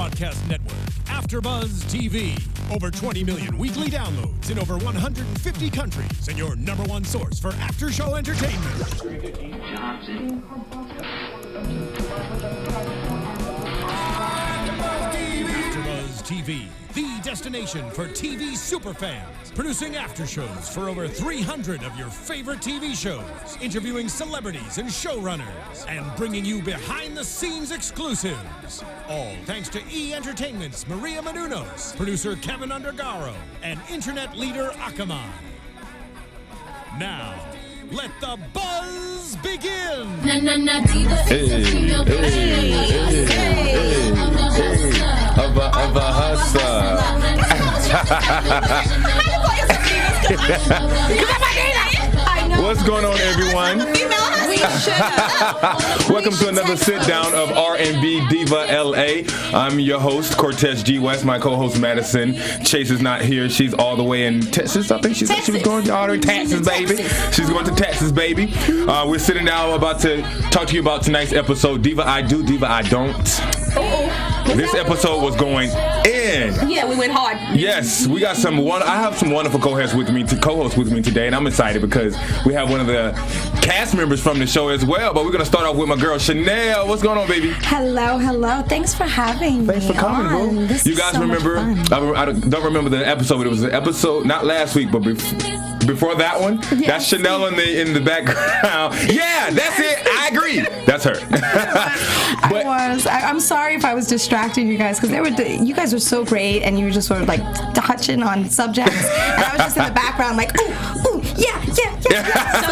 broadcast network, AFTERBUZZ TV. Over 20 million weekly downloads in over 150 countries, and your number one source for after-show entertainment. AFTERBUZZ TV, the destination for TV superfans. Producing aftershows for over 300 of your favorite TV shows. Interviewing celebrities and showrunners. And bringing you behind-the-scenes exclusives. All thanks to E! Entertainment's Maria Menounos, producer Kevin Undergaro, and internet leader Akamai. Now, let the buzz begin! Of a hustler. What's going on, everyone? Welcome to another sit-down of R&B Diva LA. I'm your host, Cortez G West. My co-host, Madison. Chase is not here. She's all the way in Texas. I think she said she was going to Texas, baby. She's going to Texas, baby. We're sitting down about to talk to you about tonight's episode, Diva I Do, Diva I Don't. This episode was going in. Yeah, we went hard. Yes, we got I have some wonderful co-hosts with me today, and I'm excited because we have one of the cast members from the show as well. But we're gonna start off with my girl Chanel. What's going on, baby? Hello. Thanks for having me. Thanks for coming, boo. You guys remember? I don't remember the episode, but it was an episode not last week, but before that one. Yes. That's Chanel in the background. Yeah, that's it. I agree. That's her. I'm sorry if I was distracting you guys because you guys were so great and you were just sort of like touching on subjects and I was just in the background like ooh yeah. So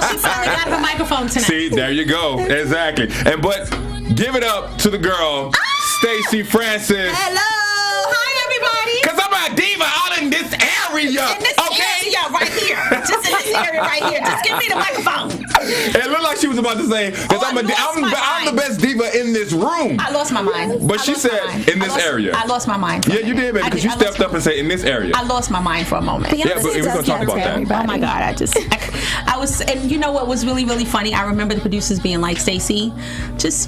she finally got her microphone tonight. See, there you go. Exactly. But give it up to the girl, Stacy Francis. Hello. Hi, everybody. Because I'm a diva all in this area. Area right here. Just in this area right here. Just give me the microphone. It looked like she was about to say, because I'm the best diva in this room. I lost my mind. But she said, in this area. I lost my mind. Yeah, you did, baby, because you stepped up and said, in this area. I lost my mind for a moment. Yeah, but we're going to talk about that. Oh, my God. I was, and you know what was really, really funny? I remember the producers being like, Stacy, just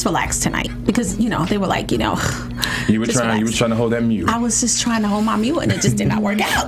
relax tonight. Because, they were like, You were trying to hold that mute. I was just trying to hold my mute, and it just did not work out.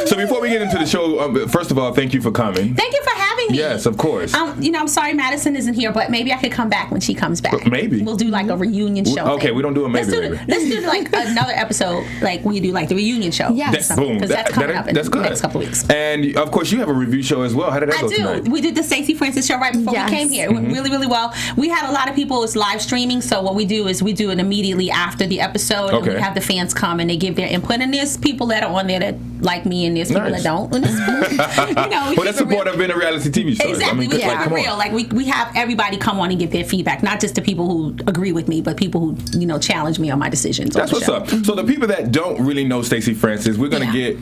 So before we get into the show, first of all, thank you for coming. Thank you for having me. Yes, of course. I'm sorry Madison isn't here, but maybe I could come back when she comes back. Maybe. We'll do like a reunion show. Okay, we don't do a maybe. Let's do like another episode, like when you do like the reunion show. Yes. Boom. Because that's coming up in the next couple of weeks. And of course, you have a review show as well. How did that go tonight? We did the Stacy Francis show right before we came here. It went really, really well. We had a lot of people. It's live streaming, so what we do is we do it immediately after the episode, and we have the fans come and they give their input. And there's people that are on there that like me, and there's people that don't. And it's cool. Well, that's the part of being a reality TV show. Exactly. We keep it real. Like we have everybody come on and give their feedback, not just the people who agree with me, but people who challenge me on my decisions. That's what's up. So the people that don't really know Stacy Francis, we're gonna get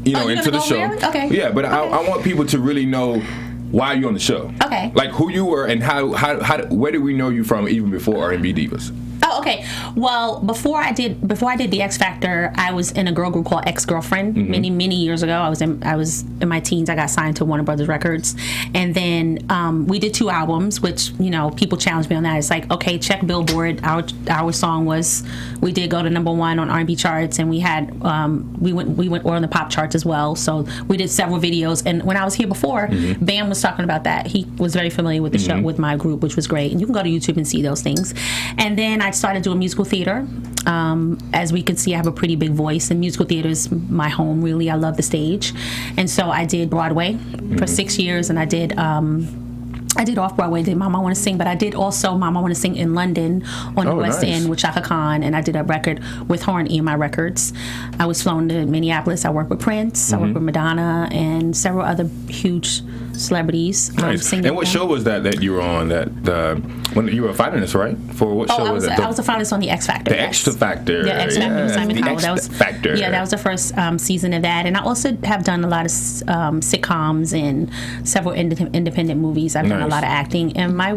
into the show. There? Okay. Yeah, but I want people to really know why you're on the show. Okay. Like who you were and how where did we know you from even before R&B Divas? Oh, okay. Well, before I did the X Factor, I was in a girl group called Ex-Girlfriend many years ago. I was in my teens. I got signed to Warner Brothers Records, and then we did 2 albums, which people challenged me on that. It's like, okay, check Billboard. Our song we did go to #1 on R&B charts, and we had we went on the pop charts as well. So we did several videos. And when I was here before, Bam was talking about that. He was very familiar with the show, with my group, which was great. And you can go to YouTube and see those things. And then I started doing musical theater. As we can see, I have a pretty big voice, and musical theater is my home, really. I love the stage. And so I did Broadway for 6 years, and I did off-Broadway, did Mama I Want to Sing, but I did also Mama I Want to Sing in London on the West End with Chaka Khan, and I did a record with her on EMI Records. I was flown to Minneapolis. I worked with Prince, I worked with Madonna, and several other huge celebrities. Nice. And what show was that you were on? When you were a finalist, right? For what show was that? I was a finalist on the X Factor. The X Factor. Yeah, X Factor with Simon Cowell. That was Factor. Yeah, that was the first season of that, and I also have done a lot of sitcoms and several independent movies. I've done a lot of acting, and my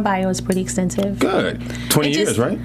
bio is pretty extensive. Good. 20 years, right?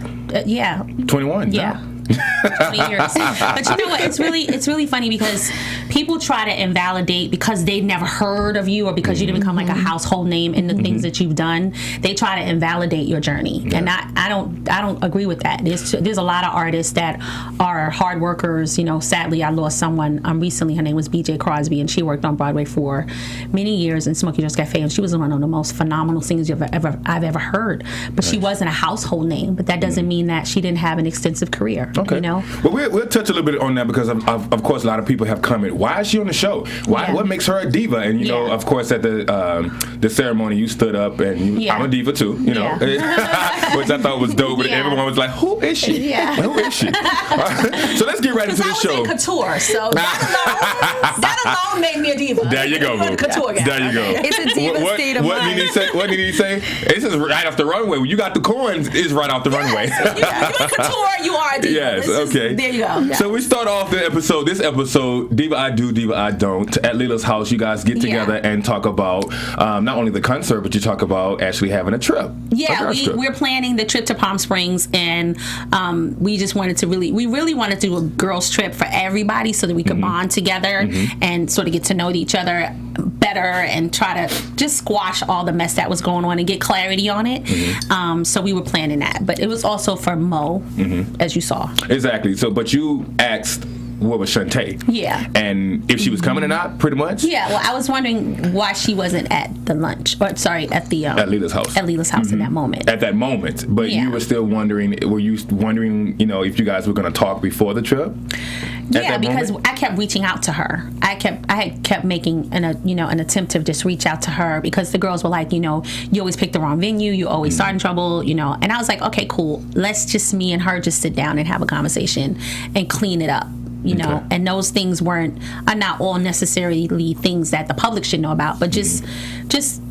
Yeah. 21. Yeah. 20 years. But you know what? It's really funny because people try to invalidate because they've never heard of you or because you didn't become like a household name in the things that you've done. They try to invalidate your journey, and I don't agree with that. There's a lot of artists that are hard workers. You know, sadly, I lost someone recently. Her name was B.J. Crosby, and she worked on Broadway for many years in Smokey Joe's Cafe, and she was one of the most phenomenal singers I've ever heard. But she wasn't a household name. But that doesn't mean that she didn't have an extensive career. Okay. You know. But we'll touch a little bit on that because of course a lot of people have commented. Why is she on the show? What makes her a diva? And you know, of course, at the ceremony, you stood up and I'm a diva too. You know, which I thought was dope. But everyone was like, "Who is she? Who is she?" So let's get right into the show. I was in couture, so that alone made me a diva. There you go. Couture guy. There you go. It's a diva state of what mind. What did he say? This is right off the runway. When you got the coins, it's right off the runway. You in couture, you are a diva. Yes. Okay. There you go. So we start off this episode, Diva I Do, Diva I Don't. At Lila's house, you guys get together and talk about not only the concert, but you talk about actually having a trip. Yeah, we're planning the trip to Palm Springs, and we just wanted to really wanted to do a girls trip for everybody so that we could bond together and sort of get to know each other better and try to just squash all the mess that was going on and get clarity on it. So we were planning that, but it was also for Mo, as you saw. Exactly. So, but you asked, what was Shantae? Yeah. And if she was coming or not, pretty much? Yeah, well, I was wondering why she wasn't at the lunch, or sorry, at the... at Lila's house. At Lila's house in that moment. At that moment. But you were still wondering, you know, if you guys were going to talk before the trip? Yeah, because I kept reaching out to her. I kept making an attempt to just reach out to her because the girls were like, you know, you always pick the wrong venue, you always start in trouble, you know. And I was like, okay, cool. Let's just me and her just sit down and have a conversation and clean it up. You know, and those things are not all necessarily things that the public should know about, but just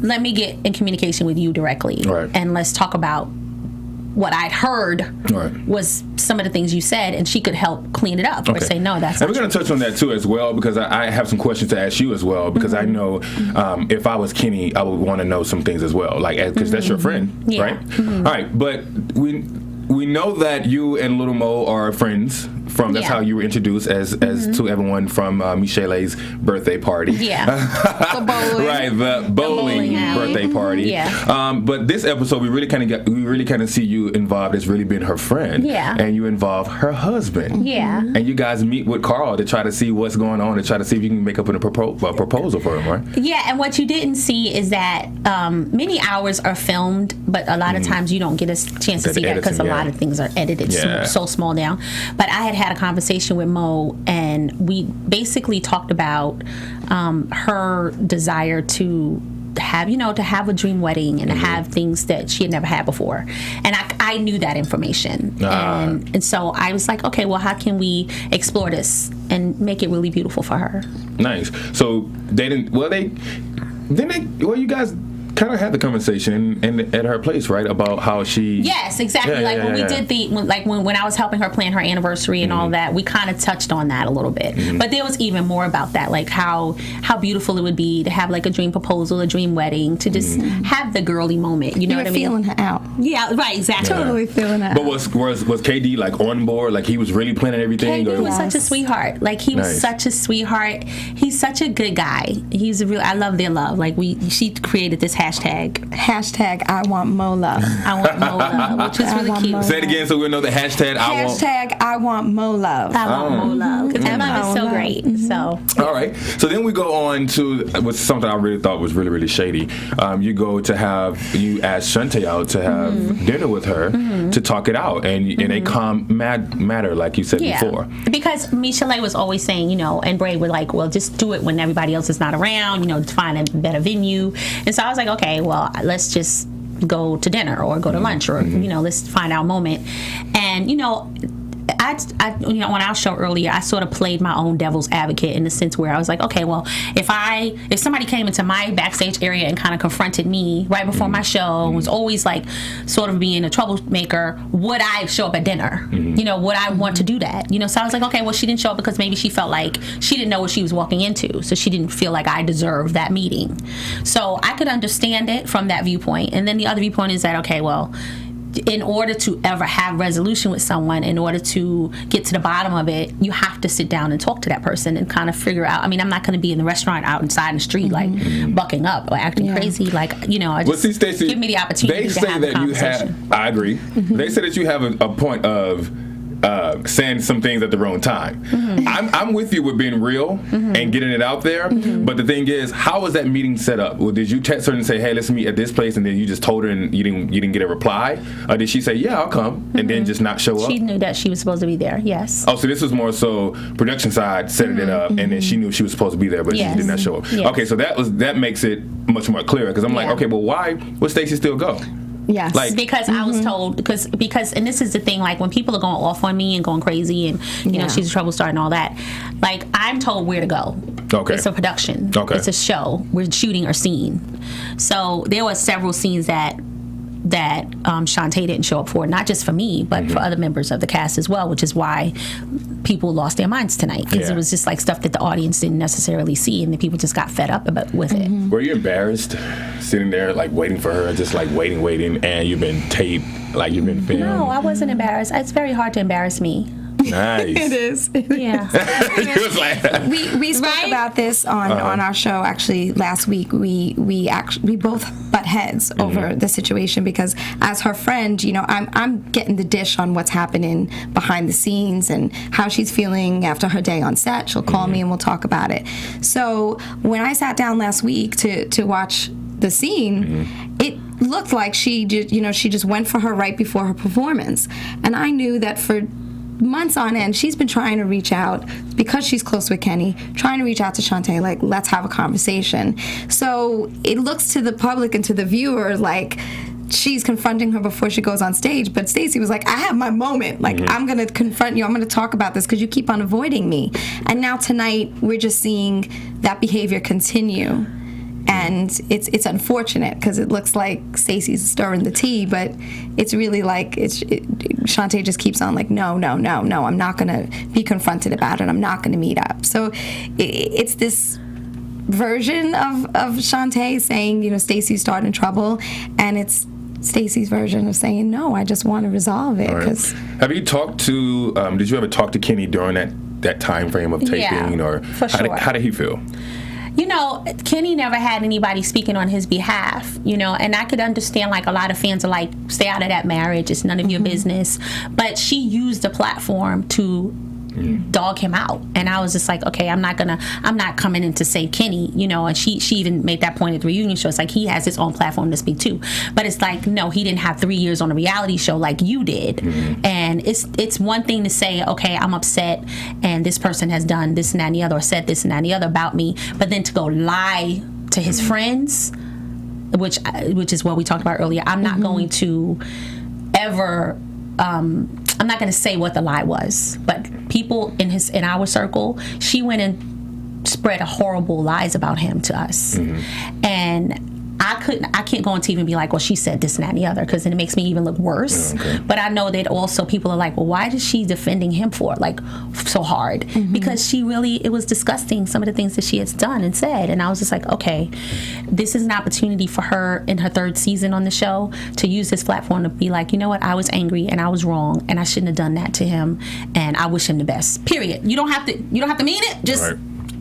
let me get in communication with you directly, and let's talk about what I'd heard was some of the things you said, and she could help clean it up or say, no, that's not. And we're going to touch on that too as well, because I have some questions to ask you as well, because I know if I was Kenny, I would want to know some things as well, like, because that's your friend, right? All right, but we know that you and Little Mo are friends. That's how you were introduced as to everyone from Michelle's birthday party. Yeah. The bowling birthday party. Yeah. But this episode, we really kind of see you involved as really being her friend. Yeah. And you involve her husband. Yeah. And you guys meet with Carl to try to see what's going on, to try to see if you can make up a proposal for him, right? Yeah. And what you didn't see is that many hours are filmed, but a lot of times you don't get a chance to see that because a lot of things are edited so small down. But I had a conversation with Mo, and we basically talked about her desire to have a dream wedding and to have things that she had never had before. And I knew that information. And so I was like, okay, well, how can we explore this and make it really beautiful for her? Nice. So you guys kind of had the conversation at her place, right? About how she... Yes, exactly. When we did when I was helping her plan her anniversary and all that, we kind of touched on that a little bit. But there was even more about that, like how beautiful it would be to have like a dream proposal, a dream wedding, to just have the girly moment. You know what I mean? Feeling her out. Yeah, right, exactly. Totally feeling her out. But was KD like on board? Like he was really planning everything? KD was such a sweetheart. Like he was such a sweetheart. He's such a good guy. I love their love. Like she created this hashtag I want Mo love. I want Mo love, which is really cute. Say it again so we'll know the hashtag. I want Mo love. I want Mo love, because that love is so great. So all right, so then we go on to something I really thought was really, really shady. You ask Shantae out to have dinner with her to talk it out, and in a calm matter, like you said before. Because Michelle was always saying, and Bray were like, well, just do it when everybody else is not around, to find a better venue. And so I was like, okay, well, let's just go to dinner or go to lunch or, let's find our moment. And, when I was show earlier, I sort of played my own devil's advocate in the sense where I was like, okay, well, if somebody came into my backstage area and kind of confronted me right before my show, was always like sort of being a troublemaker, would I show up at dinner? Would I want to do that? So I was like, okay, well, she didn't show up because maybe she felt like she didn't know what she was walking into, so she didn't feel like I deserved that meeting. So I could understand it from that viewpoint. And then the other viewpoint is that, okay, well, in order to ever have resolution with someone, in order to get to the bottom of it, you have to sit down and talk to that person and kind of figure out. I mean, I'm not going to be in the restaurant outside in the street like bucking up or acting crazy. Like, I just see, Stacy, give me the opportunity to have a conversation. I agree. They say that you have a point of saying some things at the wrong time. I'm with you with being real and getting it out there. But the thing is, how was that meeting set up? Well, did you text her and say, "Hey, let's meet at this place," and then you just told her and you didn't get a reply? Or did she say, "Yeah, I'll come," and then just not show up? She knew that she was supposed to be there. Yes. Oh, so this was more so production side setting it up, and then she knew she was supposed to be there, but she did not show up. Yes. Okay, so that makes it much more clear, because I'm like, okay, well, why would Stacy still go? Yes. Because I was told, because and this is the thing, like when people are going off on me and going crazy and you know she's a trouble starter and all that, like I'm told where to go. Okay. It's a production. Okay. It's a show. We're shooting a scene. So there were several scenes that Shantae didn't show up for, not just for me, but for other members of the cast as well, which is why people lost their minds tonight, because it was just like stuff that the audience didn't necessarily see, and the people just got fed up with it. Were you embarrassed sitting there like waiting for her, just like waiting, and you've been taped, like you've been filmed? No, I wasn't embarrassed. It's very hard to embarrass me. Nice. It is. Yeah. You was like, We spoke about this on our show actually last week. We both butt heads over the situation, because as her friend, you know, I'm getting the dish on what's happening behind the scenes and how she's feeling after her day on set. She'll call me and we'll talk about it. So when I sat down last week to watch the scene, it looked like she just went for her right before her performance, and I knew that for months on end, she's been trying to reach out, because she's close with Kenny, trying to reach out to Shantae, like, let's have a conversation. So it looks to the public and to the viewer like she's confronting her before she goes on stage, but Stacy was like, I have my moment. Like, I'm going to confront you. I'm going to talk about this because you keep on avoiding me. And now tonight, we're just seeing that behavior continue. And it's unfortunate, because it looks like Stacy's stirring the tea, but it's really like Shantae just keeps on like, no, I'm not going to be confronted about it. I'm not going to meet up. So it's this version of Shantae saying, you know, Stacy's starting trouble, and it's Stacy's version of saying, no, I just want to resolve it. Right. Have you talked to? Did you ever talk to Kenny during that time frame of taping? Yeah, or for sure. How did he feel? You know, Kenny never had anybody speaking on his behalf, you know, and I could understand, like, a lot of fans are like, stay out of that marriage, it's none of your business. But she used the platform to dog him out, and I was just like, okay, I'm not coming in to save Kenny, you know. And she even made that point at the reunion show. It's like, he has his own platform to speak to, but it's like, no, he didn't have 3 years on a reality show like you did. And it's one thing to say, okay, I'm upset and this person has done this and that and the other, or said this and that and the other about me, but then to go lie to his friends, which is what we talked about earlier. I'm not going to ever I'm not going to say what the lie was, but people in our circle, she went and spread horrible lies about him to us, and I can't go on TV and be like, well, she said this and that and the other, because then it makes me even look worse. But I know that also people are like, well, why is she defending him for it, like, so hard? Because it was disgusting, some of the things that she has done and said. And I was just like, okay, this is an opportunity for her in her 3rd season on the show to use this platform to be like, you know what, I was angry and I was wrong and I shouldn't have done that to him, and I wish him the best, period. You don't have to mean it,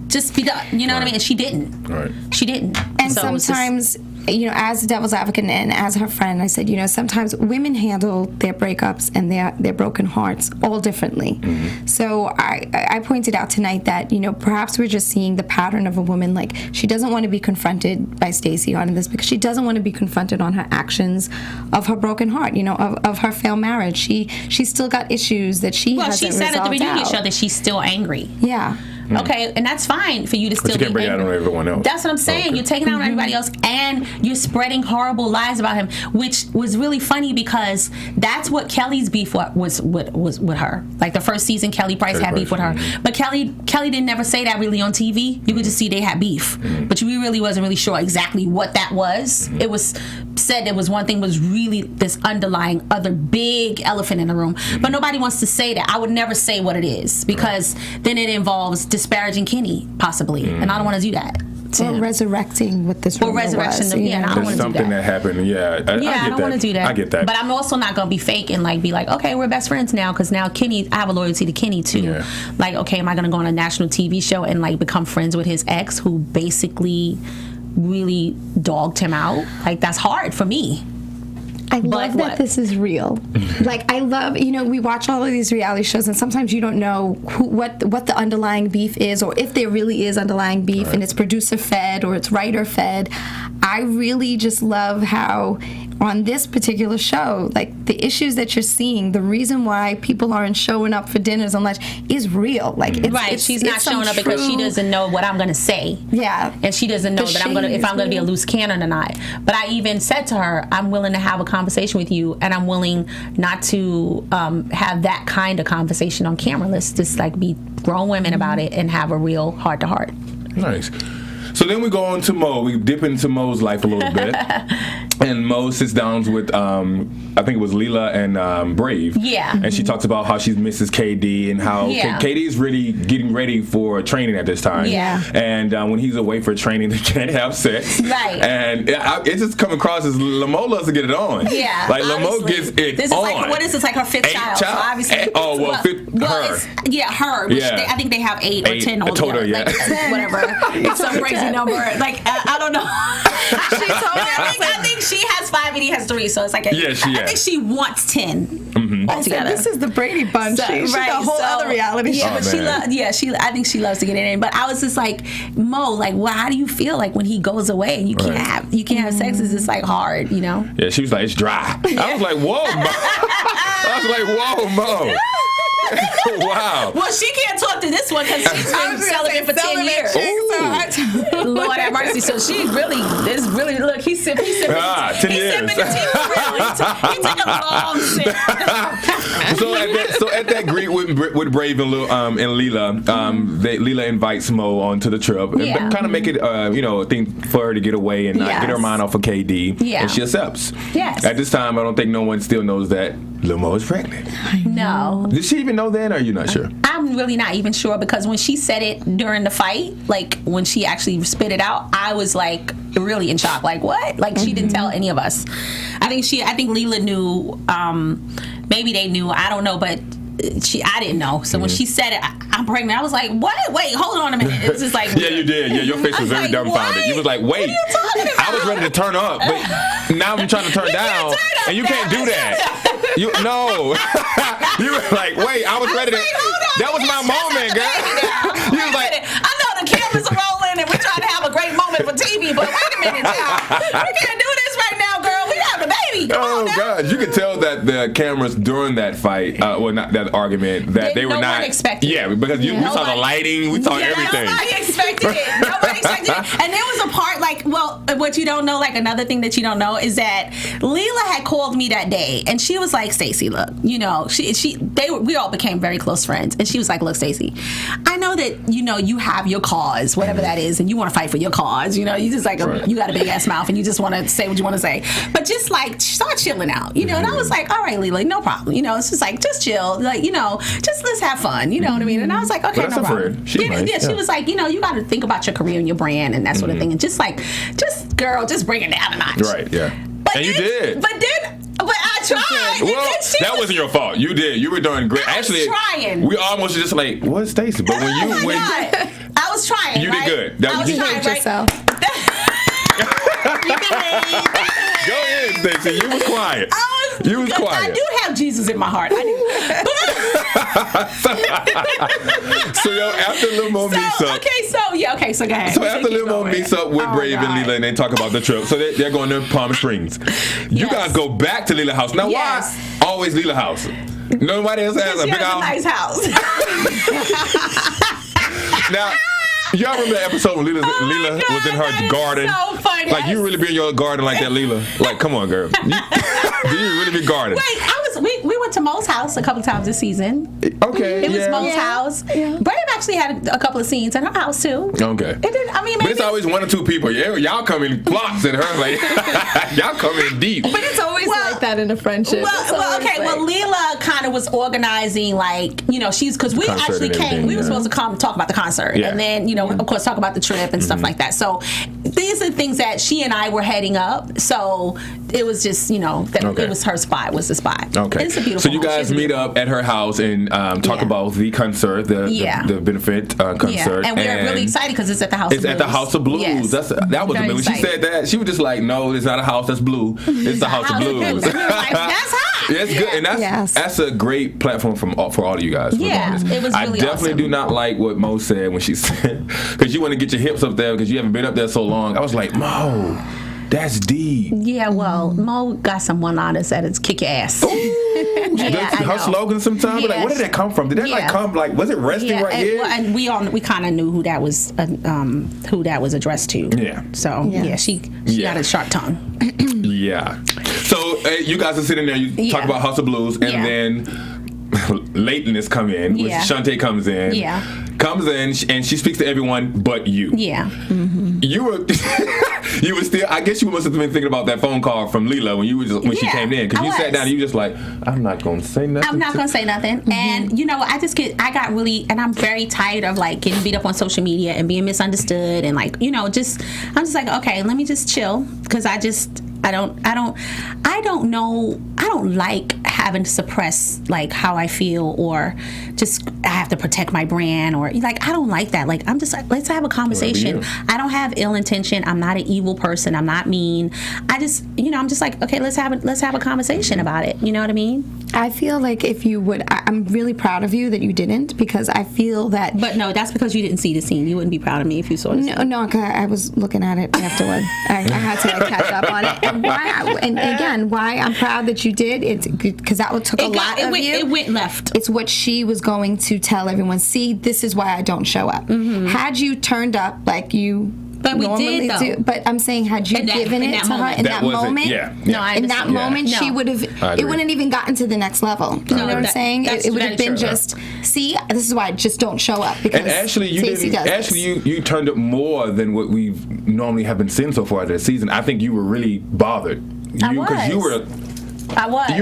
just be done, you know what I mean? And she didn't. She didn't. And so sometimes, you know, as a devil's advocate and as her friend, I said, you know, sometimes women handle their breakups and their broken hearts all differently. So I pointed out tonight that, you know, perhaps we're just seeing the pattern of a woman. Like, she doesn't want to be confronted by Stacy on this, because she doesn't want to be confronted on her actions of her broken heart, you know, of her failed marriage. She's still got issues that she hasn't resolved. Well, she said at the reunion show that she's still angry. Yeah. Okay, and that's fine for you to still be angry. But you can't bring it out on everyone else. That's what I'm saying. You're taking out on everybody else, and you're spreading horrible lies about him, which was really funny, because that's what Kelly's beef was with her. Like, the first season, Kelly Price had beef with her, but Kelly didn't never say that really on TV. You could just see they had beef, but you really wasn't really sure exactly what that was. It was said there was one thing, was really this underlying other big elephant in the room, but nobody wants to say that. I would never say what it is, because then it involves disparaging Kenny, possibly, and I don't want to do that. to him. Resurrecting what this rumor resurrection was. And I don't want to do that. Something that happened. Yeah, I don't want to do that. I get that. But I'm also not gonna be fake and like be like, okay, we're best friends now, because now Kenny, I have a loyalty to Kenny too. Yeah. Like, okay, am I gonna go on a national TV show and like become friends with his ex, who basically really dogged him out? Like, that's hard for me. I love that this is real. Like, I love, we watch all of these reality shows, and sometimes you don't know what the underlying beef is, or if there really is underlying beef, and it's producer fed or it's writer fed. I really just love how on this particular show, like, the issues that you're seeing, the reason why people aren't showing up for dinners and lunch is real. Like, she's not showing up because she doesn't know what I'm gonna say. Yeah, and she doesn't know that if I'm gonna be a loose cannon or not. But I even said to her, I'm willing to have a conversation with you, and I'm willing not to have that kind of conversation on camera. Let's just like be grown women about it and have a real heart to heart. Nice. So then we go on to Mo. We dip into Mo's life a little bit. And Mo sits down with, I think it was Leela and Brave. Yeah. And she talks about how she misses KD and how KD is really getting ready for training at this time. Yeah. And when he's away for training, they can't have sex. Right. And it's just come across as Lamo loves to get it on. Yeah. Like, Lamo gets it this is on. Like, what is this, like her fifth child? So obviously. Her. Her. Which Yeah. I think they have 8 or 10 altogether. Total, yeah. Like, whatever. It's some crazy number. Like, I don't know. She told me. I think she has 5 and he has 3. So it's like, I think she wants 10 altogether. This is the Brady Bunch. So, She's a whole other reality show. But I think she loves to get it in. But I was just like, Mo, like, well, how do you feel like when he goes away and you can't have sex? It's just like hard, Yeah, she was like, it's dry. I was like, whoa, Mo. Wow. Well, she can't talk to this one because she's been celibate for 10 years. Lord have mercy. So she's really, look, he's sipping. 10 years. Sipping the tea for real. He took a long sip. So at that greet with Brave and Leela, Leela invites Mo onto the trip and kind of make it, a thing for her to get away and get her mind off of KD. Yeah. And she accepts. Yes. At this time, I don't think no one still knows that Lil Mo is pregnant. No. Did she even know then, or are you not sure? I'm really not even sure, because when she said it during the fight, like when she actually spit it out, I was like really in shock. Like, what? Like, she didn't tell any of us. I think Leela knew. Maybe they knew. I don't know, but I didn't know. So when she said it, I'm pregnant, I was like, what? Wait, hold on a minute. It was just like, yeah, you did. Yeah, your face was very dumbfounded. What? You was like, wait. What are you talking about? I was ready to turn up, but now I'm trying to turn down, and you can't do that. You were like, wait, I was ready to. That was my moment, girl. You was like, I know the cameras are rolling and we're trying to have a great moment for TV, but wait a minute now. We can't do this right now, girl. We have a baby. Come on now. God, you could tell that the cameras during that fight, not that argument, that they were not. No one expected it. Yeah, because we saw the lighting, we saw everything. Nobody expected it. And there was a part, like, well, what you don't know, like another thing that you don't know is that Leela had called me that day, and she was like, Stacy, look, we all became very close friends, and she was like, look, Stacy, I know that you have your cause, whatever that is, and you want to fight for your cause. You just like you got a big ass mouth, and you just want to say what you want to say, but just like start chilling out, And I was like, all right, Leela, no problem. It's just like just chill, like just let's have fun. You know what I mean? And I was like, okay, no problem. She was like, you got to think about your career and your brand and that sort of thing, and just bring it down a notch. Right. Yeah. And you did. But I tried. Well, that wasn't your fault. You did. You were doing great. Actually, trying. We almost just like, what's Stacy? But when I was trying. You did good. I was trying, yourself. Go ahead, Stacy. You were quiet. You was quiet. I do have Jesus in my heart. I do. So after Lil Mo meets up. So go ahead. So after Lil Mo meets up with Brave and Leela, and they talk about the trip. So they're going to Palm Springs. You guys go back to Leela house. Now why always Leela house? Nobody else has a big house. Nice house. Now, y'all remember the episode when Leela was in her garden? So funny. Like, you really be in your garden like that, Leela? Like, come on, girl. Do you really be gardening? Wait, we went to Mo's house a couple of times this season. Okay. It was Mo's house. Yeah. Brandon actually had a couple of scenes in her house too. Okay. It did, I mean, maybe but it's always one or two people. Y'all come in flocks at her. Like, y'all come in deep. But it's always like that in a friendship. Well, Leela kind of was organizing, like, you know, because we actually came. We were supposed to come talk about the concert, and then, you know, of course, talk about the trip and stuff like that. So these are things that she and I were heading up. So it was just, you know, that it was her spot. Was the spot. Okay. And it's a beautiful. So you guys meet up at her house and talk about the concert, the benefit concert, and we're really excited because it's at the House of Blues. It's at the House of Blues. Yes. That was amazing. When she said that, she was just like, "No, it's not a house. That's blue. It's the House of Blues." Like, that's hot. Yeah, it's good, and that's a great platform for all of you guys. Yeah, it was really I definitely do not like what Mo said when she said, because you want to get your hips up there because you haven't been up there so long. I was like, Mo, that's deep. Yeah, well, Mo got some one-liners that is kick your ass. Her slogan sometimes, like, where did that come from? Did that come, like, was it resting right here? Well, and we kind of knew who that was addressed to. Yeah. So she got a sharp tongue. Yeah. So you guys are sitting there, you talk about House of Blues, and then lateness come in, which Shantae comes in. Yeah. Comes in and she speaks to everyone but you. Yeah. Mm-hmm. You were still, I guess you must have been thinking about that phone call from Leela when she came in, because you sat down and you just like, I'm not gonna say nothing. I'm not gonna say nothing. Mm-hmm. And you know, I got really, and I'm very tired of like getting beat up on social media and being misunderstood and like, you know, I'm just like, okay, let me just chill, because I don't know. I don't like having to suppress like how I feel, or just I have to protect my brand, or like, I don't like that. Like, I'm just like, let's have a conversation. I don't have ill intention. I'm not an evil person. I'm not mean. I just, you know, I'm just like, okay, let's have a conversation about it. You know what I mean? I feel like if you would, I'm really proud of you that you didn't, because I feel that. But no, that's because you didn't see the scene. You wouldn't be proud of me if you saw the scene. No, because I was looking at it afterward. I had to like, catch up on it. And why I'm proud that you did, it's because that took a lot of you. It went left. It's what she was going to tell everyone. See, this is why I don't show up. Mm-hmm. Had you turned up like you. But we did, though. Do, but I'm saying, had you given it to her in that moment, in that moment, she would have. It wouldn't even gotten to the next level. You know what I'm saying? It would have been just. See, this is why I just don't show up, because. And actually, you turned up more than what we normally have been seeing so far this season. I think you were really bothered. Because you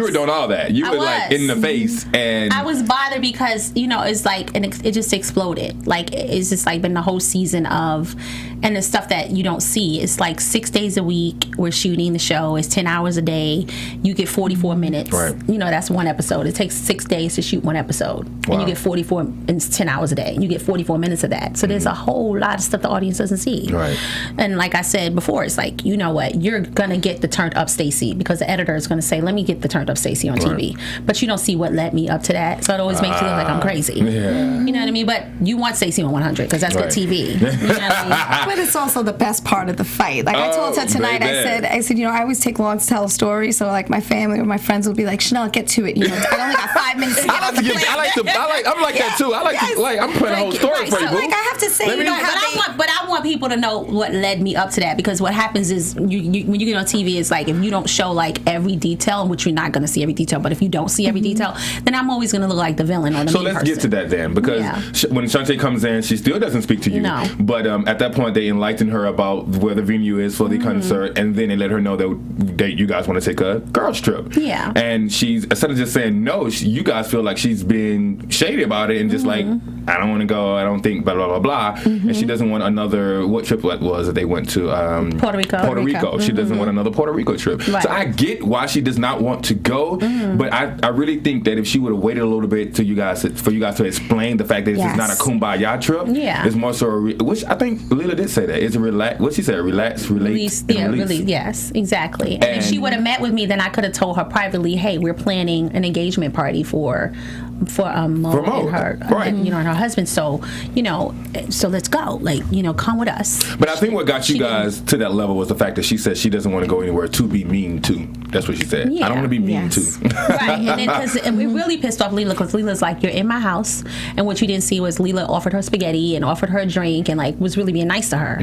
were doing all that. You were like in the face, and I was bothered because, you know, it's like, and it just exploded. Like, it's just like been the whole season of, and the stuff that you don't see. It's like 6 days a week we're shooting the show. It's 10 hours a day. You get 44 minutes. Right. You know, that's one episode. It takes 6 days to shoot one episode. Wow. And you get 44, and it's 10 hours a day. You get 44 minutes of that. So there's a whole lot of stuff the audience doesn't see. Right. And like I said before, it's like, you know what? You're going to get the turned up Stacy, because the editor is going to say, let me get the turned up Stacy on TV. But you don't see what led me up to that. So it always makes you look like I'm crazy. Yeah. You know what I mean? But you want Stacy on 100, because that's good TV. You know what I mean? But it's also the best part of the fight. Like I told her tonight, I said, you know, I always take long to tell a story, so like my family or my friends will be like, Chanel, get to it. You know, I only got 5 minutes to get on the plane. I'm like that too. I like I'm playing a whole story for you. So like I have to say, you know, but I want people to know what led me up to that, because what happens is when you get on TV, it's like, if you don't show like every detail, which you're not going to see every detail, but if you don't see every detail, then I'm always going to look like the villain or the mean person. So let's get to that then, because when Shantae comes in, she still doesn't speak to you. No. But at that point, they enlighten her about where the venue is for the concert, and then they let her know that you guys want to take a girls trip. Yeah. And she's, instead of just saying no, you guys feel like she's being shady about it and just like, I don't want to go, I don't think, blah, blah, blah, blah. And she doesn't want another, what trip was that they went to? Puerto Rico. She doesn't want another Puerto Rico trip. Right. So I get why she does not want to go, but I really think that if she would have waited a little bit for you guys to explain the fact that this is not a kumbaya trip, it's more so which I think Leela did say that. It's a relax, what she said, relax, release, release. Yes, exactly. And if she would have met with me, then I could have told her privately, hey, we're planning an engagement party for Mo. And her, Right. and her husband. So so let's go. Like, come with us. But I think what got you guys to that level was the fact that she said she doesn't want to go anywhere to be mean to. That's what she said. Yeah. I don't want to be mean to. Right, and then because it really pissed off Leela, because Leela's like, you're in my house, and what you didn't see was Leela offered her spaghetti and offered her a drink and like was really being nice to her.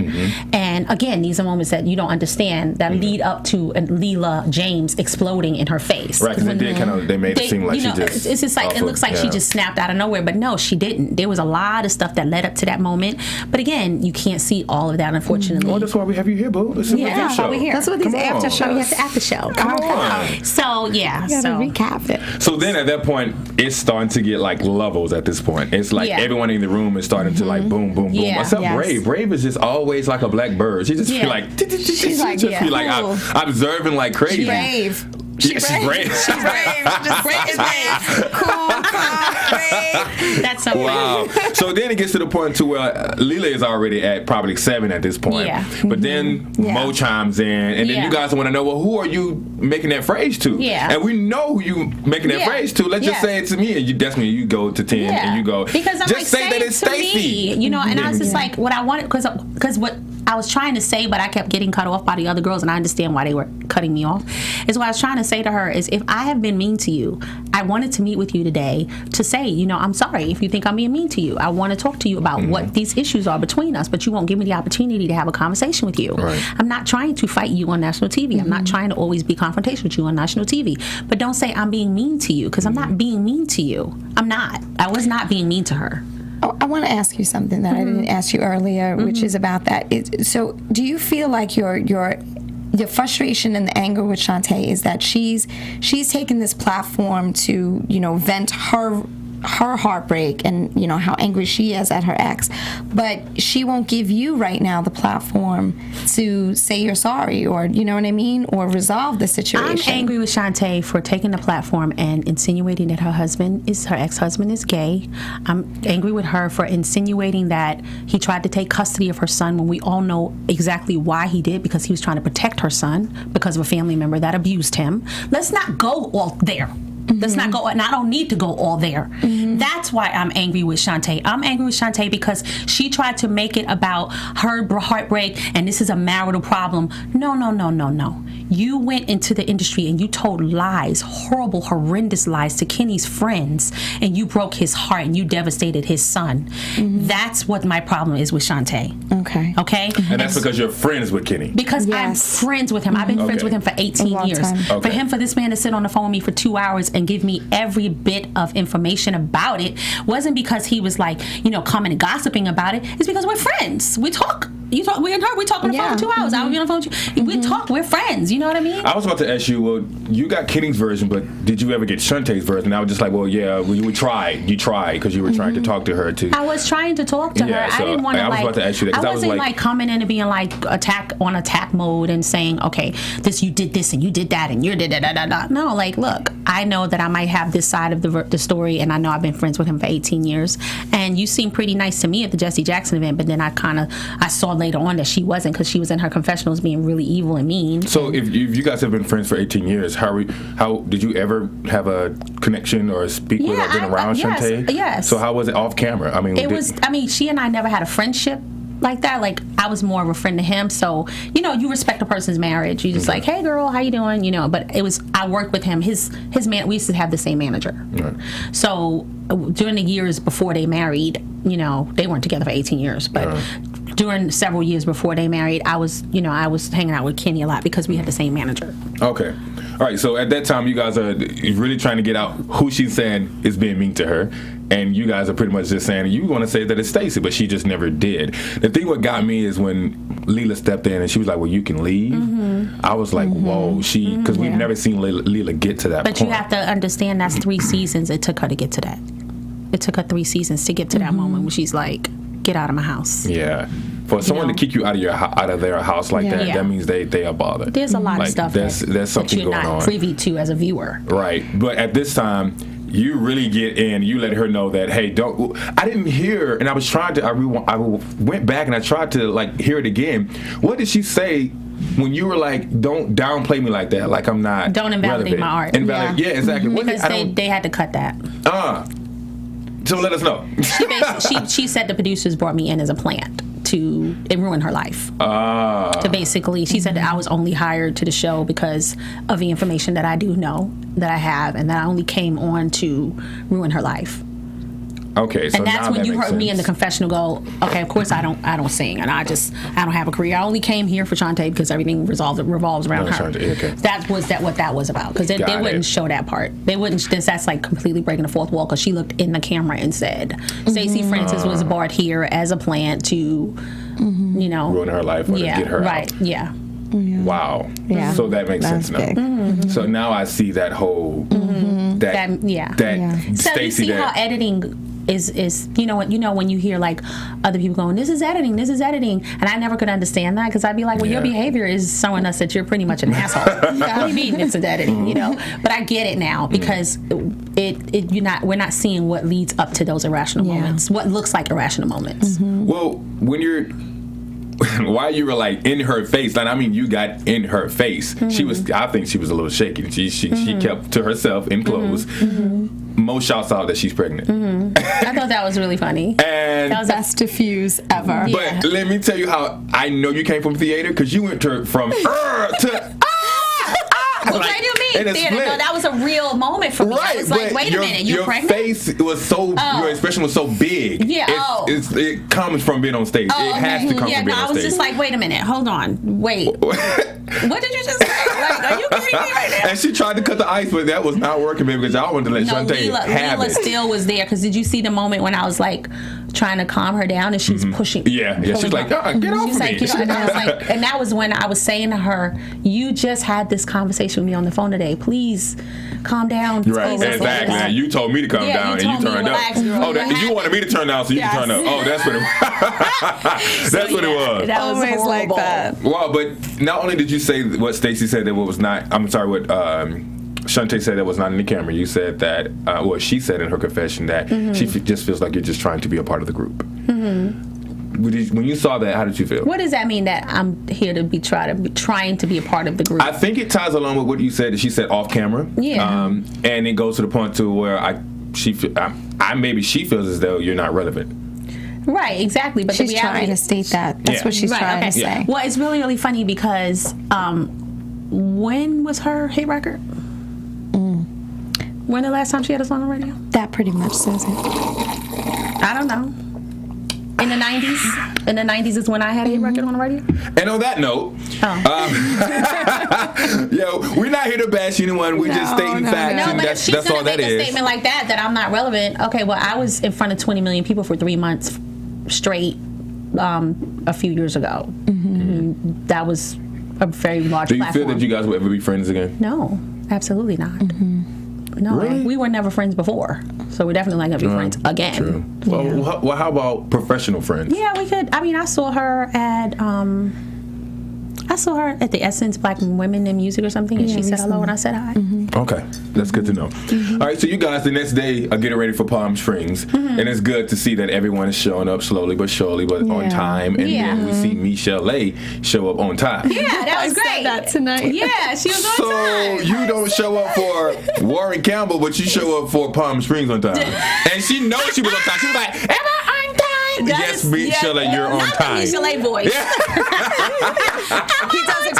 And again, these are moments that you don't understand that lead up to Leela James exploding in her face. Right, because they made it seem like she just. It's just like, it looks like she just snapped out of nowhere, but no, she didn't. There was a lot of stuff that led up to that moment, but again, you can't see all of that, unfortunately. Well, that's why we have you here, boo. This is that's why we're here. That's what these after shows. That's the after show. Come on. So yeah, gotta recap it. So then at that point, it's starting to get like levels at this point. It's like everyone in the room is starting to like boom, boom, boom. Yeah. Except Yes. Brave. Brave is just always like a black bird. She just feel like She's like, feel like observing like crazy. Brave. She's brave. She's brave. Just brave. Cool, calm, brave. That's so Wow. So then it gets to the point to where Leela is already at probably 7 at this point. Yeah. But then Mo chimes in, and then you guys want to know, well, who are you making that phrase to? Yeah. And we know who you making that phrase to. Let's just say it to me, and you go to 10, and you go. Because I'm just like, say that it's to Stacy. me, and I was just like, what I wanted, because what I was trying to say, but I kept getting cut off by the other girls, and I understand why they were cutting me off, is what I was trying to say to her is, if I have been mean to you, I wanted to meet with you today to say, I'm sorry if you think I'm being mean to you. I want to talk to you about what these issues are between us, but you won't give me the opportunity to have a conversation with you. Right. I'm not trying to fight you on national TV. I'm not trying to always be confrontational with you on national TV. But don't say I'm being mean to you, because I'm not being mean to you. I'm not. I was not being mean to her. Oh, I want to ask you something that I didn't ask you earlier, which is about that. So, do you feel like your frustration and the anger with Shantae is that she's taken this platform to vent her heartbreak and how angry she is at her ex, but she won't give you right now the platform to say you're sorry, or what I mean, or resolve the situation? I'm angry with Shantae for taking the platform and insinuating that her ex-husband is gay. I'm angry with her for insinuating that he tried to take custody of her son when we all know exactly why he did, because he was trying to protect her son because of a family member that abused him. Let's not go all there. Let's not go, and I don't need to go all there. That's why I'm angry with Shantae. I'm angry with Shantae because she tried to make it about her heartbreak and this is a marital problem. No. You went into the industry and you told lies, horrible, horrendous lies to Kenny's friends, and you broke his heart and you devastated his son. That's what my problem is with Shantae. Okay? And that's because you're friends with Kenny. Because I'm friends with him. I've been friends with him for 18 years. For this man to sit on the phone with me for 2 hours and give me every bit of information about it wasn't because he was like, coming and gossiping about it. It's because we're friends. We talk. You talk. We and her. We talk on the phone for 2 hours. I would be on the phone with you. We talk. We're friends. You know what I mean? I was about to ask you. Well, you got Kenny's version, but did you ever get Shantae's version? I was just like, well, yeah, we tried. You tried because you were trying to talk to her too. I was trying to talk to her. So I didn't want to. I was about to ask you that. I wasn't like coming in and being like attack mode and saying, okay, you did this and you did that and you did da. No, like, look, I know that I might have this side of the story, and I know I've been friends with him for 18 years, and you seemed pretty nice to me at the Jesse Jackson event, but then I saw later on that she wasn't, because she was in her confessionals being really evil and mean. So if you guys have been friends for 18 years, how did you ever have a connection or speak with or been around Shantae? Yes. So how was it off camera? I mean, she and I never had a friendship like that. Like, I was more of a friend to him, so you respect a person's marriage. You just like, hey girl, how you doing? But I worked with him. His man, we used to have the same manager. Right. So during the years before they married, they weren't together for 18 years, but during several years before they married, I was hanging out with Kenny a lot because we had the same manager. Okay. All right, so at that time, you guys are really trying to get out who she's saying is being mean to her, and you guys are pretty much just saying, you want to say that it's Stacy, but she just never did. The thing what got me is when Leela stepped in and she was like, well, you can leave. I was like, whoa, because we've never seen Leela get to that point. But you have to understand, that's 3 seasons it took her to get to that. It took her 3 seasons to get to that moment when she's like, get out of my house. Yeah. For someone to kick you out of their house like that means they are bothered. There's a lot of stuff there's something that you're going on. not privy to as a viewer. Right. But at this time, you really get in. You let her know that, hey, don't. I didn't hear, and I was trying to. I went back and I tried to hear it again. What did she say when you were like, don't downplay me like that? Like I'm not. Don't invalidate relevant. my art. Yeah, exactly. Because they had to cut that. So let us know. She said the producers brought me in as a plant to ruin her life. To basically, she said that I was only hired to the show because of the information that I do know, that I have, and that I only came on to ruin her life. Okay, so and that's now when that you makes heard me sense. in the confessional go, okay, of course I don't sing, and I don't have a career. I only came here for Shantae because everything revolves around her. Shantae, okay. What that was about, because they wouldn't show that part. They wouldn't. That's like completely breaking the fourth wall, because she looked in the camera and said, Stacey Francis was brought here as a plant to, ruin her life or to get her out. Yeah. Wow. Yeah. So that makes sense now. So now I see that whole that So you see how editing is when you hear like other people going, this is editing, and I never could understand that, because I'd be like, well, your behavior is showing us that you're pretty much an asshole. What do you mean it's editing? But I get it now, because we're not seeing what leads up to those irrational moments, what looks like irrational moments. Well, when you're while you were like in her face, like, I mean, you got in her face. I think she was a little shaky. She kept to herself in clothes. Most shots out that she's pregnant. I thought that was really funny. And that was best diffuse ever. But let me tell you how I know you came from theater, because you went from to Well, what do you mean theater? No, that was a real moment for me. Right, I was like, wait a minute, you're pregnant? Your face was so, your expression was so big. Yeah, it comes from being on stage. It has to come from being on stage. I was just like, wait a minute, hold on, wait. What did you just say? Like, are you kidding me right now? And she tried to cut the ice, but that was not working, baby, because y'all wanted to let Shantae have it. Leela still was there, because did you see the moment when I was like trying to calm her down, and she's pushing? Yeah, she's like, get off of me. And I was like, and that was when I was saying to her, you just had this conversation with me on the phone today. Please calm down. Right, exactly. Now, you told me to calm down, and you turned up. You wanted me to turn down, so you can turn up. Oh, that's what it was. That's what it was. That was always like that. Well, but not only did you say what Stacy said that was not, I'm sorry, what Shantae said that was not in the camera. You said that, she said in her confession that she just feels like you're just trying to be a part of the group. When you saw that, how did you feel? What does that mean, that I'm here to be trying to be a part of the group? I think it ties along with what you said. That she said off camera. Yeah. And it goes to the point to where maybe she feels as though you're not relevant. Right, exactly. But she's the reality, trying to state that. That's what she's trying to say. Yeah. Well, it's really, really funny, because when was her hit record? When the last time she had a song on radio? That pretty much says it. I don't know. In the 90s? In the 90s is when I had a hit record on the radio? And on that note, we're not here to bash anyone. We're just stating facts, and that's all that is. A statement like that I'm not relevant. Okay, well, I was in front of 20 million people for 3 months straight a few years ago. That was a very large platform. Do you feel that you guys will ever be friends again? No, absolutely not. No, really? We were never friends before, so we're definitely not gonna be friends again. True. Well, how about professional friends? Yeah, we could. I mean, I saw her at the Essence Black Women in Music or something, and she said hello, and I said hi. Okay, that's good to know. All right, so you guys the next day are getting ready for Palm Springs, and it's good to see that everyone is showing up slowly but surely, but on time, and then we see Michelle A show up on time. Yeah, that was great. Said that tonight. Yeah, she was on time. So you don't show up for Warren Campbell, but you show up for Palm Springs on time, and she knows she was on time. She was like, "Am I on time?" Yes, Michelle, you're on time. Michelle A voice. He does a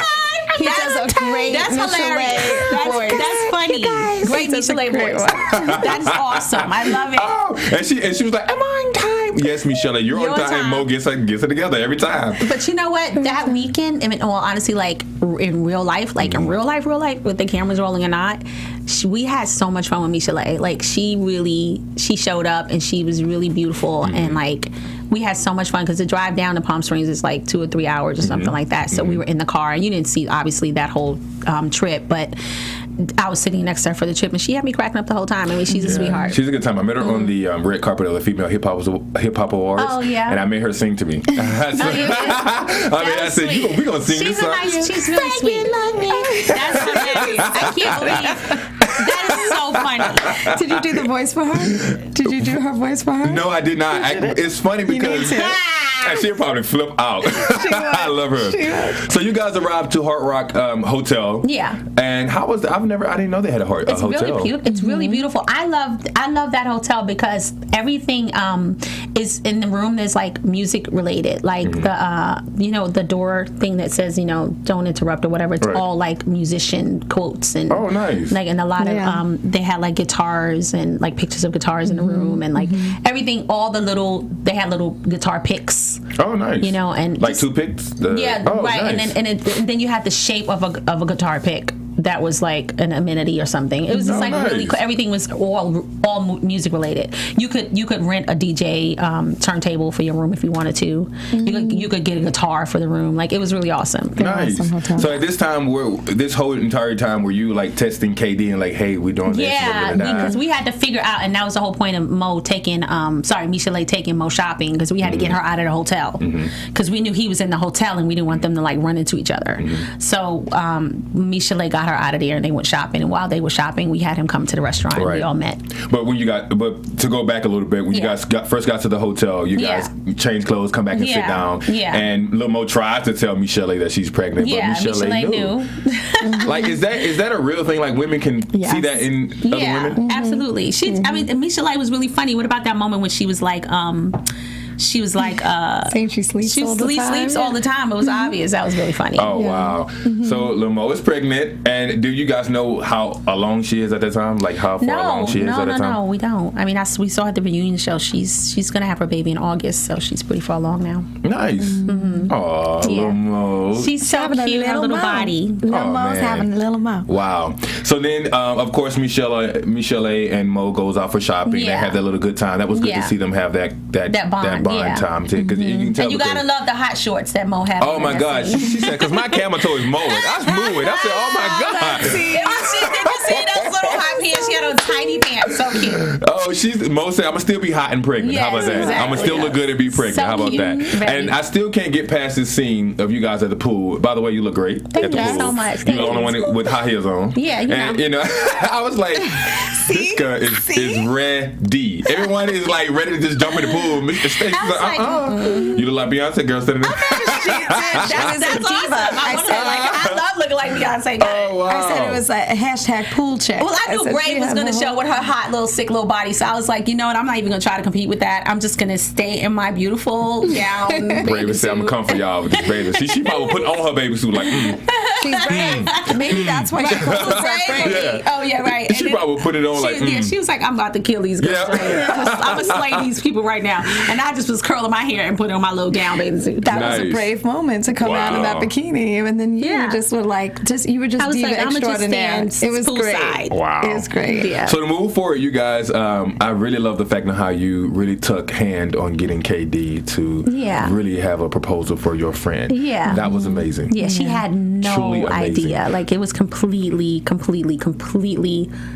great That's hilarious. That's funny. Great Michelle A voice. That's awesome. I love it. Oh, and she was like, "Am I on time?" Yes, Michelle, you're on time. Mo gets it together every time. But you know what? That weekend, I mean, well, honestly, like in real life, with the cameras rolling or not, we had so much fun with Michelle A. Like she showed up, and she was really beautiful, and like we had so much fun, because the drive down to Palm Springs is like 2 or 3 hours or something like that. So we were in the car, and you didn't see obviously that whole trip, but I was sitting next to her for the trip, and she had me cracking up the whole time. I mean, she's a sweetheart. She's a good time. I met her on the red carpet of the Female Hip Hop Awards. Oh, yeah. And I made her sing to me. I said, we're going to sing this song. She's really sweet. That's hilarious. I can't believe. That is so funny. Did you do the voice for her? Did you do her voice for her? No, I did not. It's funny because... And she'll probably flip out. I love her. So you guys arrived to Hard Rock Hotel. Yeah. And how was I didn't know they had a hotel. It's really beautiful. I love that hotel because everything is in the room. There's like music related, like the door thing that says don't interrupt or whatever. It's all like musician quotes and nice. Like and a lot of they had like guitars and like pictures of guitars in the room and like everything. All the they had little guitar picks. Oh, nice. And like 2 picks. Right. Nice. And then you had the shape of a guitar pick. That was like an amenity or something. It was just really cool. Everything was all music related. You could rent a DJ turntable for your room if you wanted to. You could get a guitar for the room. Like it was really awesome. Nice. So at this time, this whole entire time, were you like testing KD and like, hey, we doing this? Yeah, because we had to figure out, and that was the whole point of Michelet taking Mo shopping because we had to get her out of the hotel because we knew he was in the hotel and we didn't want them to like run into each other. So Michelet got her out of there and they went shopping, and while they were shopping we had him come to the restaurant and we all met. But to go back a little bit, when you guys first got to the hotel, you guys changed clothes, come back and sit down, and Lil Mo tried to tell Michelet that she's pregnant, but Michelet knew. Like is that a real thing? Like women can see that in other women? Absolutely. I mean, Michelet was really funny. What about that moment when she was like saying she sleeps all the time. Sleeps all the time. It was obvious. That was really funny. Oh wow. So Lil Mo is pregnant, and do you guys know how along she is at that time? Like how far along she is at that time? No, we don't. I mean, we saw at the reunion show. She's gonna have her baby in August, so she's pretty far along now. Nice. Aw, Lil Mo. She's so cute. Her little body. Lil Mo's having a little Mo. Wow. So then, of course, Michelet and Mo goes out for shopping. They have that little good time. That was good to see them have that bond time too, because you can tell. And you gotta love the hot shorts that Mo had. Oh my God, she said, because my camera told me mowing. I was moving. I said, oh my God. Did you see those little hot pants? She had those tiny pants. So cute. Oh, Mo said, I'm gonna still be hot and pregnant. Yes, how about that? exactly. I'm gonna still look good and be pregnant. So how about cute. that? And I still can't get past this scene of you guys at the pool. By the way, you look great at the you pool. so much. You're the only one with high heels on. Yeah, you know. I was like, this girl is ready. Everyone is like ready to just jump in the pool. Mr. Stacy's like, you look like Beyonce girl standing there. That's a diva. I love looking like Beyonce. Oh, wow. I said it was a hashtag pool check. Well, I knew Brave was going to show with her hot little sick little body, so I was like, you know what? I'm not even going to try to compete with that. I'm just going to stay in my beautiful gown. Brave said, I'm going to come for y'all with this baby. She probably put on her baby suit like, She's brave. Maybe that's why she calls herself brave. Yeah. Oh, yeah, right. She probably put it on like, Yeah, she was like, I'm about to kill these girls. Yeah. I'm going to slay these people right now. And I just was curling my hair and putting on my little gown bathing suit. That was a brave moment to come out of that bikini, and then you just were like, you were just diva extraordinaire. It was great. Wow. It was great. Yeah. So to move forward, you guys, I really love the fact of how you really took hand on getting KD to really have a proposal for your friend. Yeah. That was amazing. Yeah, she had no idea. Like, it was completely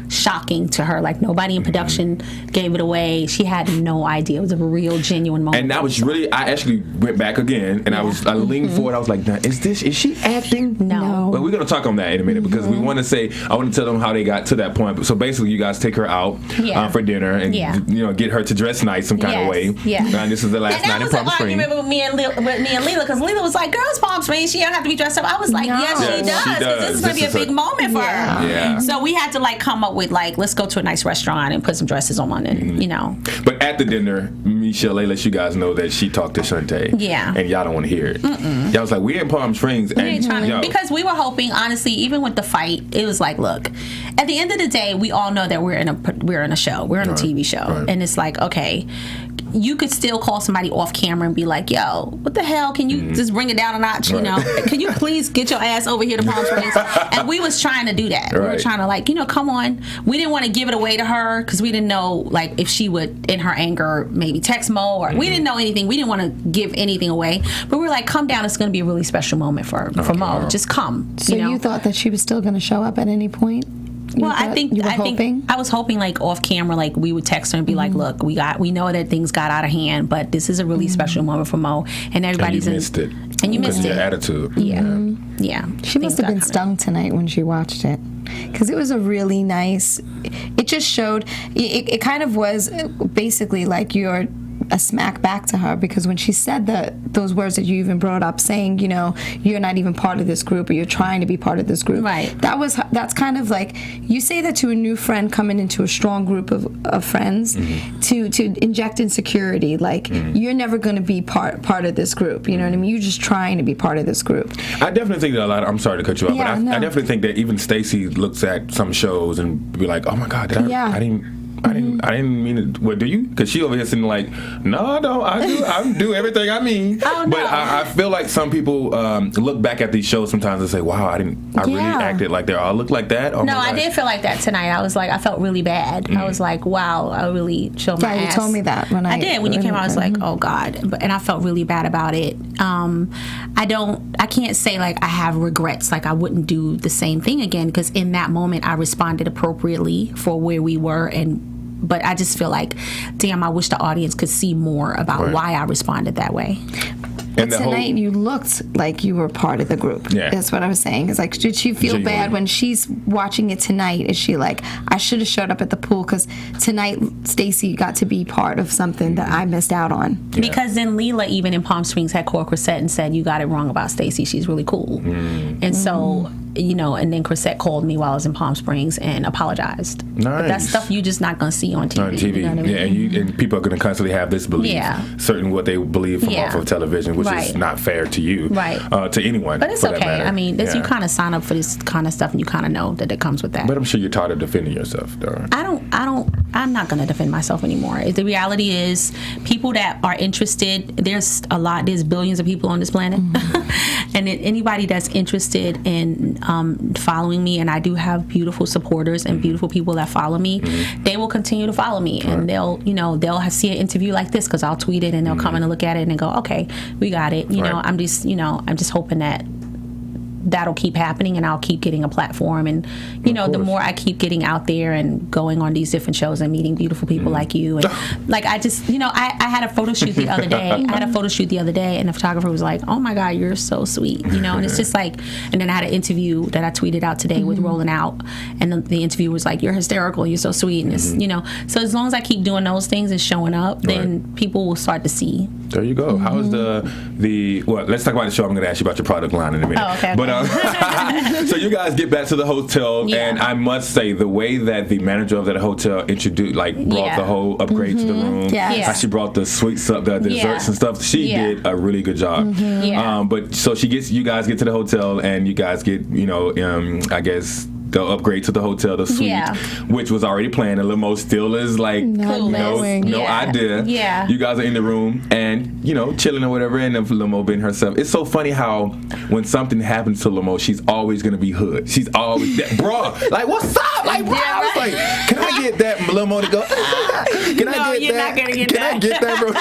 shocking to her. Like, nobody in production gave it away. She had no idea. It was a real, genuine moment. And that was really, I actually went back again, and I leaned forward. I was like, is she acting? No. Well, we're going to talk on that in a minute, because we want to say, I want to tell them how they got to that point. So basically, you guys take her out for dinner and get her to dress nice some kind of way. Yeah. And this is the last night in Palm Springs. And that was an argument with me and Leela, because Leela was like, girls, Palm Springs, she don't have to be dressed up. I was like, yes, she does, because this is going to be a big moment for her. Yeah. So we had to like come up with like, let's go to a nice restaurant and put some dresses on, and you know. But at the dinner, Michelet lets you guys know that she talked to Shantae. Yeah. And y'all don't want to hear it. Y'all was like, we in Palm Springs. We ain't trying to, because we were hoping, honestly, even with the fight, it was like, look, at the end of the day, we all know that we're in a show, we're in a TV show, and it's like, okay, you could still call somebody off camera and be like, yo, what the hell, can you just bring it down a notch, you know? Can you please get your ass over here to Palm Springs? And we was trying to do that. We were trying to, like, you know, come on. We didn't want to give it away to her, because we didn't know, like, if she would, in her anger, maybe text Mo, or we didn't know anything. We didn't want to give anything away. But we were like, come down. It's going to be a really special moment for Mo. Just come. So you know? You thought that she was still going to show up at any point? I was hoping like off camera, like we would text her and be like, look, we know that things got out of hand, but this is a really special moment for Mo, and everybody's and you missed it. And you missed it. Your attitude. Yeah. She must have been stung tonight when she watched it, because it was a really nice. It just showed. It kind of was basically like your a smack back to her, because when she said those words that you even brought up, saying, you know, you're not even part of this group, or you're trying to be part of this group. Right. That's kind of like, you say that to a new friend coming into a strong group of friends, to inject insecurity, like you're never going to be part of this group. You know what I mean? You're just trying to be part of this group. I definitely think that I'm sorry to cut you off, Yeah, but no. I definitely think that even Stacy looks at some shows and be like, oh my God, I didn't mean it. What do you? Because she over here sitting like, no, I do everything I mean. Oh, no. But I feel like some people look back at these shows sometimes and say, wow, I really acted like that. I look like that. Oh No, I did feel like that tonight. I was like, I felt really bad. I was like, wow, I really showed my ass. You told me that when I did. When you came out, I was like, oh God. And I felt really bad about it. I can't say like I have regrets, like I wouldn't do the same thing again, because in that moment I responded appropriately for where we were, but I just feel like, damn, I wish the audience could see more about why I responded that way. But tonight you looked like you were part of the group. Yeah. That's what I was saying. It's like, did she feel bad when she's watching it tonight? Is she like, I should have showed up at the pool because tonight Stacy got to be part of something that I missed out on? Yeah. Because then Leela, even in Palm Springs, had called Chrisette and said, you got it wrong about Stacy. She's really cool. And so, you know, and then Chrisette called me while I was in Palm Springs and apologized. Nice. But that's stuff you just not going to see on TV. On TV, you know what I mean? Yeah, and people are going to constantly have this belief, certain what they believe from off of television, which is not fair to you, to anyone. But it's for okay. That matter. I mean, you kind of sign up for this kind of stuff, and you kind of know that it comes with that. But I'm sure you're tired of defending yourself, though. I'm not going to defend myself anymore. The reality is, people that are interested, there's billions of people on this planet, and anybody that's interested in following me, and I do have beautiful supporters and beautiful people that follow me, they will continue to follow me, and they'll see an interview like this because I'll tweet it, and they'll come in and look at it and go, okay, we got it. You know, I'm just hoping that that'll keep happening, and I'll keep getting a platform, and the more I keep getting out there and going on these different shows and meeting beautiful people like you, and like I just I had a photo shoot the other day. And the photographer was like, oh my God, you're so sweet, and it's just like, and then I had an interview that I tweeted out today with Rolling Out, and the interview was like, you're hysterical, you're so sweet, and it's so as long as I keep doing those things and showing up, then people will start to see. There you go. How is well, let's talk about the show. I'm going to ask you about your product line in a minute. Oh, okay. But so you guys get back to the hotel, and I must say the way that the manager of that hotel introduced, brought the whole upgrade to the room, how she brought the sweets up, the desserts and stuff. She did a really good job. But so you guys get to the hotel, and you guys get I guess the upgrade to the hotel, the suite, which was already planned. And Limo still is like no idea. Yeah. You guys are in the room and chilling or whatever, and then Limo being herself. It's so funny how when something happens to Limo, she's always gonna be hood. She's always that, bruh. Like, what's up? Like, bro, I was like, can I get that Limo to go? Can I get that? Can I get that, bro?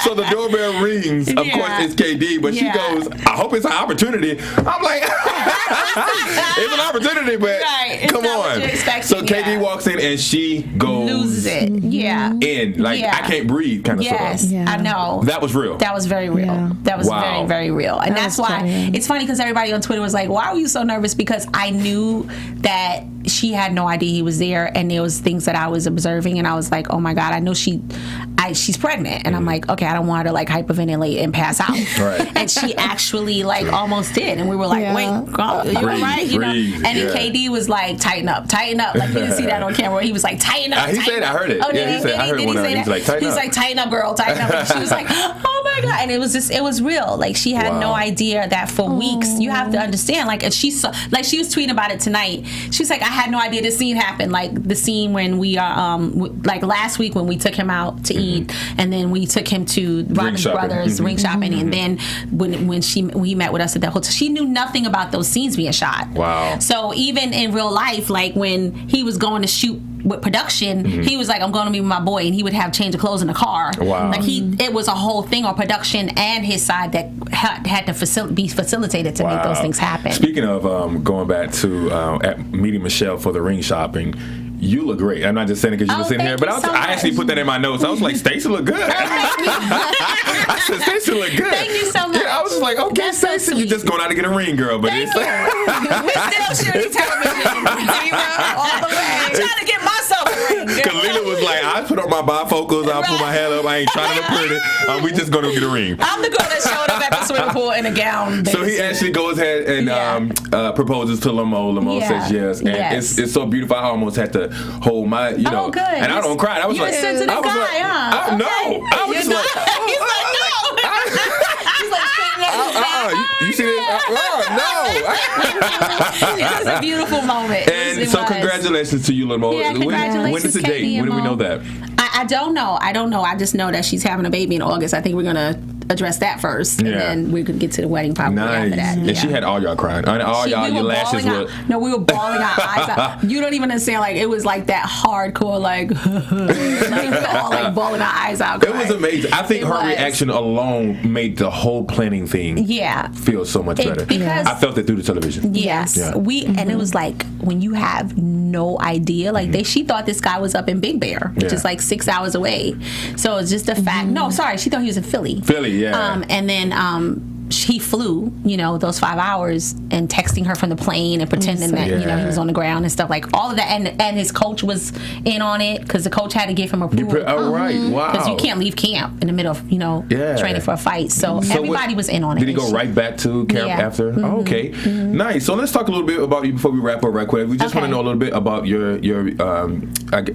So the doorbell rings. Of course, it's KD, but she goes, I hope it's an opportunity. I'm like, it's an opportunity. But come on. So KD walks in and she goes, loses it. I can't breathe kind of stuff. I know. That was real. That was very real. Yeah. That was very, very real. And that's why it's funny, because everybody on Twitter was like, why were you so nervous? Because I knew that she had no idea he was there, and there was things that I was observing, and I was like, oh my God, I know she's pregnant, and I'm like, okay, I don't want her to like hyperventilate and pass out. And she actually almost did, and we were like, wait, girl, you all right? And then KD was like, tighten up. Like, you didn't see that on camera. He was like, tighten up. He said, I heard it. Oh, he said, I heard one of them. He was like, tighten up. He was like, tighten up, girl, tighten up. And she was like, oh my God. And it was real. Like, she had no idea that for weeks, you have to understand, and she saw, she was tweeting about it tonight. She was like, I had no idea this scene happened. Like, the scene when we are, last week when we took him out to eat, and then we took him to Robin's Brothers ring shopping, and then when he met with us at that hotel, she knew nothing about those scenes being shot. Wow. So even in real life, like when he was going to shoot with production, he was like, I'm going to be with my boy, and he would have change of clothes in the car. Wow. Like it was a whole thing on production and his side that had to be facilitated to make those things happen. Speaking of going back to meeting Michelle for the ring shopping, you look great. I'm not just saying it because you were sitting here, but I actually put that in my notes. I was like, Stacy look good. I said, Stacy look good. Thank you so much. Yeah, I was just like, okay, Stacy, you're just going out to get a ring, girl. But it's we're still shooting television. All the way. I'm trying to get myself a ring. Because Leela was like, I put on my bifocals, I'll put my hair up, I ain't trying to look pretty. We just gonna get a ring. I'm the girl that showed up at the swimming pool in a gown. So he actually goes ahead and proposes to Lamo. Lamo says yes. And it's so beautiful. I almost had to hold my, you know. Oh, good. And I don't cry. I was You're like, a sensitive guy, huh? No. I was just like, He's like, no. He's like, you see this? No. It was a beautiful moment. And so congratulations to you, Lamo. Yeah, congratulations, when is the date? When do we know that? I don't know. I just know that she's having a baby in August. I think we're going to address that first, and then we could get to the wedding probably after that. And she had all y'all crying. Your lashes were... No, we were bawling our eyes out. You don't even understand. Like, it was like that hardcore, like, all like bawling our eyes out. It was amazing. I think her reaction alone made the whole planning thing feel so much better. Because I felt it through the television. Yes. Yeah. And it was like, when you have no idea, like she thought this guy was up in Big Bear, which is like 6 hours away. So it's just a fact. No, sorry, she thought he was in Philly. Yeah. And then he flew, those 5 hours, and texting her from the plane and pretending that, he was on the ground and stuff, like all of that. And his coach was in on it because the coach had to give him approval. Oh, right. Wow. Because you can't leave camp in the middle of, training for a fight. So everybody was in on it. Did he go right back to camp after? Mm-hmm. Oh, okay. Mm-hmm. Nice. So let's talk a little bit about you before we wrap up right quick. We just want to know a little bit about your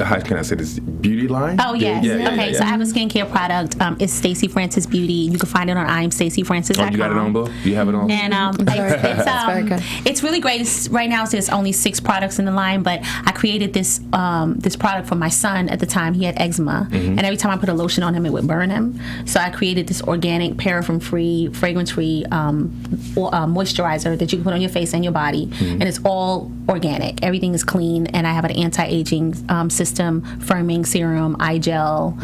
how can I say this, beauty line? Oh, yes. Okay, so I have a skincare product. It's Stacy Francis Beauty. You can find it on IamStacyFrancis.com. Oh, you got it on, boo? You have it on? And very good. It's really great. Right now there's only 6 products in the line, but I created this product for my son at the time. He had eczema, and every time I put a lotion on him, it would burn him. So I created this organic, paraffin-free, fragrance-free moisturizer that you can put on your face and your body, and it's all organic. Everything is clean, and I have an anti-aging system, firming serum, eye gel,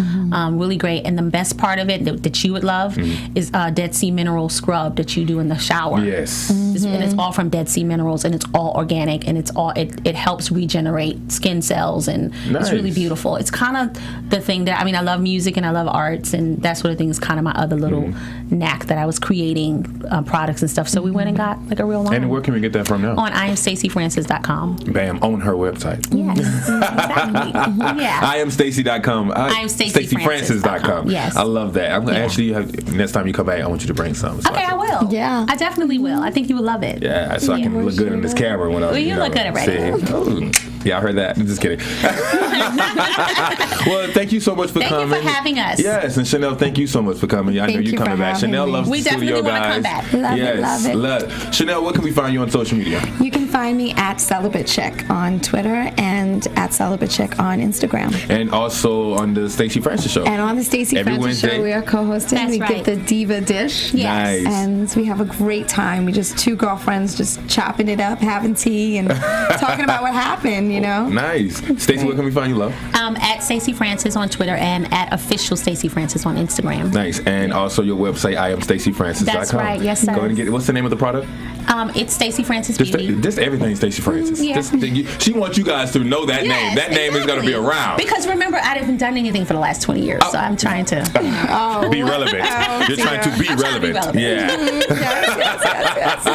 really great. And the best part of it that you would love is Dead Sea Mineral Scrub that you do in the shower. Yes. And it's all from Dead Sea Minerals, and it's all organic, and it helps regenerate skin cells, and it's really beautiful. It's kind of the thing that, I love music and I love arts, and that sort of thing is kind of my other little knack, that I was creating products and stuff. So we went and got like a real line. And where can we get that from now? On IamStacyFrancis.com. Bam, on her website. Yes, exactly. IamStacy.com. IamStacyFrancis.com. Yes. I love that. I'm gonna actually next time you come back, I want you to bring some. So okay, I will. Yeah. I definitely will. I think you would love it. Yeah, so I can look good in this camera when I. Well, you look good already. Yeah, I heard that. I'm just kidding. Well, thank you so much for coming. Thank you for having us. Yes, and Chanel, thank you so much for coming. I know you're coming back. Chanel loves the studio, guys. We definitely want to come back. Love it. Chanel, where can we find you on social media? You can find me at Celibate Chick on Twitter and at Celibate Chick on Instagram. And also on the Stacy Francis Show. And on the Stacy Francis Show, we are co-hosting. That's we right. get the Diva Dish. Yes. Nice. And we have a great time. We just 2 girlfriends just chopping it up, having tea, and talking about what happened, Nice. Stacy, where can we find you, love? At Stacy Francis on Twitter and at official Stacy Francis on Instagram. Nice. And also your website, IamStacyFrancis.com. That's right. Yes, sir. Go ahead and get it. What's the name of the product? It's Stacy Francis Beauty. Just everything Stacy Francis. Yeah. She wants you guys to know that name. That name is going to be around. Because remember, I haven't done anything for the last 20 years, so I'm trying to be relevant. You're trying to be relevant. Yeah. Yes.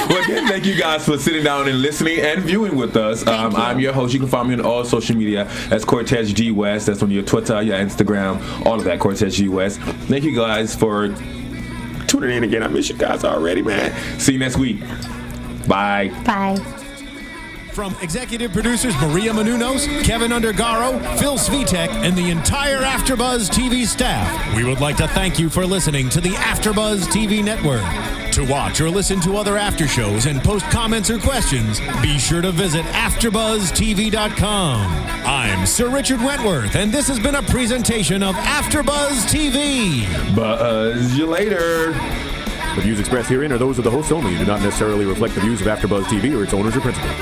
Well, again, thank you guys for sitting down and listening and viewing with us. I'm your host. You can find me on all social media. That's Cortez G West. That's on your Twitter, your Instagram, all of that, Cortez G West. Thank you guys for tuning in again. I miss you guys already, man. See you next week. Bye. Bye. From executive producers Maria Menounos, Kevin Undergaro, Phil Svitek, and the entire AfterBuzz TV staff, we would like to thank you for listening to the AfterBuzz TV network. To watch or listen to other after shows and post comments or questions, be sure to visit AfterBuzzTV.com. I'm Sir Richard Wentworth, and this has been a presentation of AfterBuzz TV. Buzz you later. The views expressed herein are those of the hosts only and do not necessarily reflect the views of AfterBuzz TV or its owners or principals.